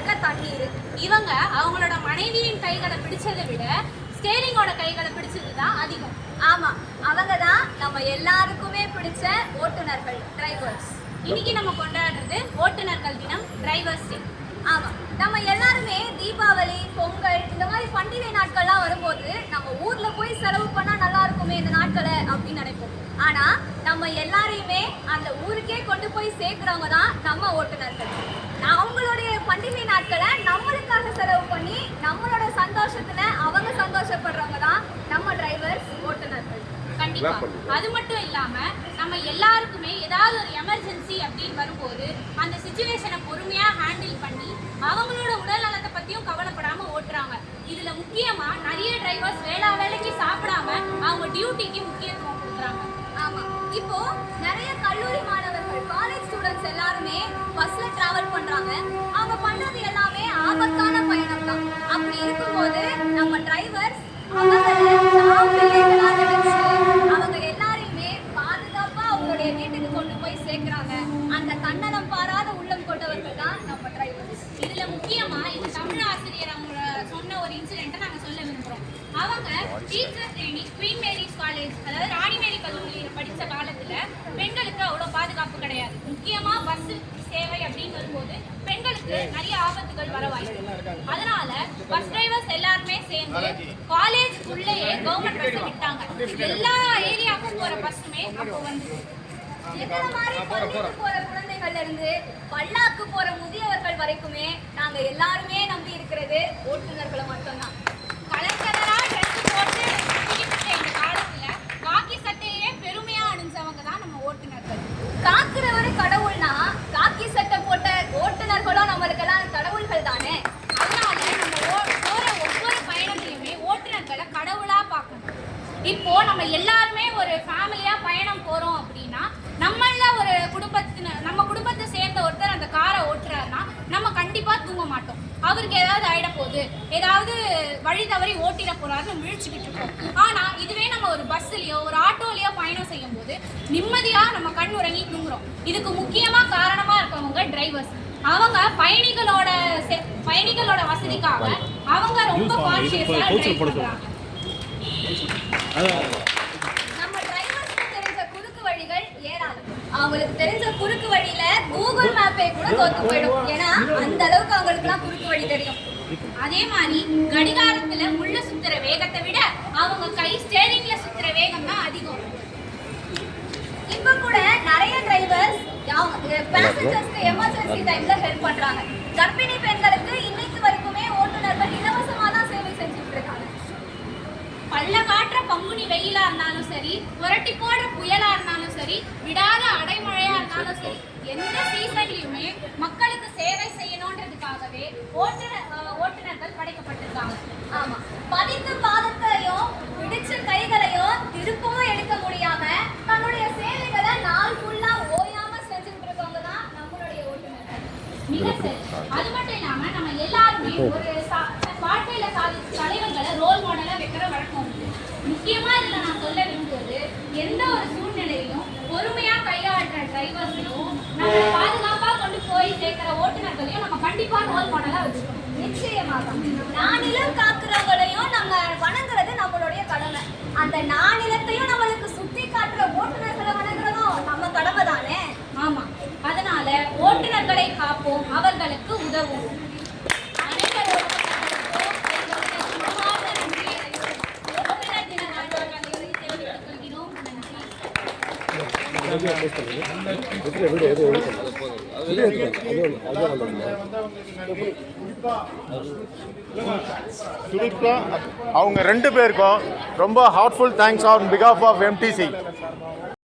நடக்க தண்ணீர். இவங்க அவங்களோட மனைவியின் கைகளை பிடிச்சதை விட ஸ்டேரிங்கோட கைகளை பிடிச்சது தான் அதிகம். ஆமா, அவங்க தான் நம்ம எல்லாருக்குமே பிடிச்ச ஓட்டுநர்கள், டிரைவர்ஸ். இன்னைக்கு நம்ம கொண்டாடுறது ஓட்டுநர்கள் தினம், டிரைவர்ஸ் டே. ஆமா, நம்ம எல்லாருமே தீபாவளி, பொங்கல் இந்த மாதிரி பண்டிகை நாட்கள்லாம் வரும்போது நம்ம ஊர்ல போய் செலவு பண்ணா நல்லா இருக்குமே இந்த நாட்களை அப்படின்னு நினைப்போம். ஆனா நம்ம எல்லாரையுமே அந்த ஊருக்கே கொண்டு போய் சேர்க்கிறவங்க தான் நம்ம ஓட்டுநர்கள். அவங்களுடைய பண்டிகை நாட்களை நம்மளுக்காக செலவு பண்ணி நம்மளோட சந்தோஷத்துல அவங்க சந்தோஷப்படுறவங்க தான் நம்ம டிரைவர்ஸ், ஓட்டுநர்கள். கண்டிப்பா. அது மட்டும் இல்லாம நம்ம எல்லாருக்குமே ஏதாவது ஒரு எமர்ஜென்சி அப்படின்னு வரும்போது அந்த சிச்சுவேஷனை பொறுமையா ஹேண்டில் பண்ணி அவங்களோட உடல் நலத்தை பத்தியும் கவலைப்படாம ஓட்டுறாங்க. இதுல முக்கியமா நிறைய டிரைவர்ஸ் வேலைக்கு சாப்பிடாம அவங்க டியூட்டிக்கு முக்கியத்துவம் கொடுக்குறாங்க. ஆமா, இப்போ நிறைய கல்லூரி மாணவர்கள், காலேஜ் ஸ்டூடெண்ட்ஸ் எல்லாருமே பஸ்ல டிராவல் பண்றாங்க. அவங்க பண்றது எல்லாமே ஆபத்தான பயணம் தான். அப்படி இருக்கும்போது நம்ம டிரைவர்ஸ் அவங்க எல்லாரையுமே பாதுகாப்பா அவங்களுடைய வீட்டுக்கு கொண்டு போய் சேர்க்கிறாங்க. அந்த தன்னலம் பாராத உள்ளம் கொண்டவர்கள் தான் நம்ம டிரைவர்ஸ். இதுல முக்கியமா இந்த தமிழ் ஆசிரியர் அவங்க சொன்ன ஒரு இன்சிடென்ட்டை நாங்க சொல்ல விரும்புறோம். அவங்க teacher training queen Mary's college, அதாவது ராணிமேரி கல்லூரியில் படித்த காலத்துல பெண்களுக்கு அவ்வளவு பாதுகாப்பு கிடையாது. முக்கியமா பஸ் சேவை அப்படின்னு வரும்போது பெண்களுக்கு நிறைய ஆபத்துகள் வர வாய்ப்பு. அதனால பஸ் டிரைவர்ஸ் எல்லாருமே சேர்ந்து காலேஜ் உள்ளேயே கவர்மெண்ட் பஸ் விட்டாங்க. எல்லா ஏரியாவுக்கும் போற பஸ்ஸுமே அப்போ வந்து போற குழந்தைகள்ல இருந்து பல்லாக்கு போற முதியவர்கள் வரைக்குமே நாங்க எல்லாருமே நம்பி இருக்கிறது ஓட்டுநர்களை மட்டும்தான். கலர் கலரா ட்ரெஸ் போட்டு இந்த காலத்துல காக்கி சட்டையே பெருமையா அணிஞ்சவங்க தான் நம்ம ஓட்டுநர்கள். காக்குறவரு கடவுள்னா காக்கி சட்டை போட்ட ஓட்டுநர்களும் நம்மளுக்கெல்லாம் கடவுள்கள் தானே. அதனால நம்ம போற ஒவ்வொரு பயணத்திலுமே ஓட்டுநர்களை கடவுளா பார்க்கணும். இப்போ நம்ம எல்லாருமே ஒரு ஃபேமிலியா பயணம் போறோம் அப்படின்னா நம்மள ஒரு நம்ம குடும்பத்தை சேர்ந்த ஒருத்தர் அந்த காரை ஓட்டுறாருன்னா நம்ம கண்டிப்பா தூங்க மாட்டோம். அவருக்கு ஏதாவது ஆயிட போகுது, ஏதாவது வழி தவறி ஓட்டிட போறாருன்னு விழிச்சுக்கிட்டு இருக்கோம். ஆனா இதுவே நம்ம ஒரு பஸ்லயோ ஒரு ஆட்டோலயோ பயணம் செய்யும் போது நிம்மதியா நம்ம கண் உறங்கி தூங்குறோம். இதுக்கு முக்கியமா காரணமா இருக்கவங்க டிரைவர்ஸ். அவங்க பயணிகளோட வசதிக்காக அவங்க ரொம்ப கான்ஷியஸா டிரைவ் பண்றாங்க. நம்ம டிரைவர்ஸ்க்கு தெரிஞ்ச குறுக்கு வழிகள் ஏராளம். அவங்களுக்கு தெரிஞ்ச குறுக்கு வழியில கூகுள் மேப்பே கூட தோத்து போயிடும். ஏன்னா அந்த அளவுக்கு அவங்களுக்குலாம் குறுக்கு வழி தெரியும். அதே மாதிரி கடிகாரத்துல முள்ள சுத்துற வேகத்தை விட அவங்க கை ஸ்டேரிங்ல சுத்துற வேகம் தான் அதிகம். இப்ப கூட நிறைய டிரைவர்ஸ் பேசஞ்சர்ஸ்க்கு எமர்ஜென்சி டைம்ல ஹெல்ப் பண்றாங்க. கர்ப்பிணி பெண்களுக்கு இன்னைக்கு வரைக்குமே ஓட்டுநர்கள் இலவசமா தான் சேவை செஞ்சுட்டு இருக்காங்க. பல்ல காட்டுற பங்குனி வெயிலா இருந்தாலும் சரி, புரட்டி போடுற புயலா இருந்தாலும் சரி, விடாத அடைமழையா இருந்தாலும் சரி, எந்த சீசன்லயுமே மக்களுக்கு சேவை செய்யணும்ன்றதுக்காகவே ஓட்டுநர்கள் படைக்கப்பட்டிருக்காங்க. ஆமா, பதித்த பாதத்தையும் பிடிச்ச கைகளையும் திருப்பவும் எடுக்க முடியாம தன்னுடைய சேவைகளை நாள் ஃபுல்லா ஓயாம செஞ்சுட்டு இருக்கவங்க தான் நம்மளுடைய ஓட்டுநர்கள். மிக சரி. அது மட்டும் இல்லாம நம்ம எல்லாருமே ஒரு வாழ்க்கையில சாதித்த தலைவர்களை ரோல் மாடலா வைக்கிற வழக்கம் உண்டு. முக்கியமா இதுல நான் சொல்ல விரும்புவது, எந்த ஒரு சூழ்நிலையிலும் பொறுமையா கையாளுற டிரைவர்ஸையும் நம்ம பாதுகாப்பா கொண்டு போய் சேர்க்கிற ஓட்டுநர்களையும் நம்ம கண்டிப்பா ரோல் மாடலா வச்சுக்கணும். நிச்சயமாக நானிலம் காக்குறவங்களையும் நம்ம வணங்குறது நம்மளுடைய கடமை. அந்த நானிலத்தையும் நம்மளுக்கு சுத்தி காட்டுற ஓட்டுநர்களை வணங்குறதும் நம்ம கடமை தானே. ஆமா, அதனால ஓட்டுநர்களை காப்போம், அவர்களுக்கு உதவுவோம். குறிப்பா அவங்க ரெண்டு பேருக்கும் ரொம்ப ஹார்ட்ஃபுல் தேங்க்ஸ் ஆன் பிகாஃப் ஆஃப் எம்டிசி.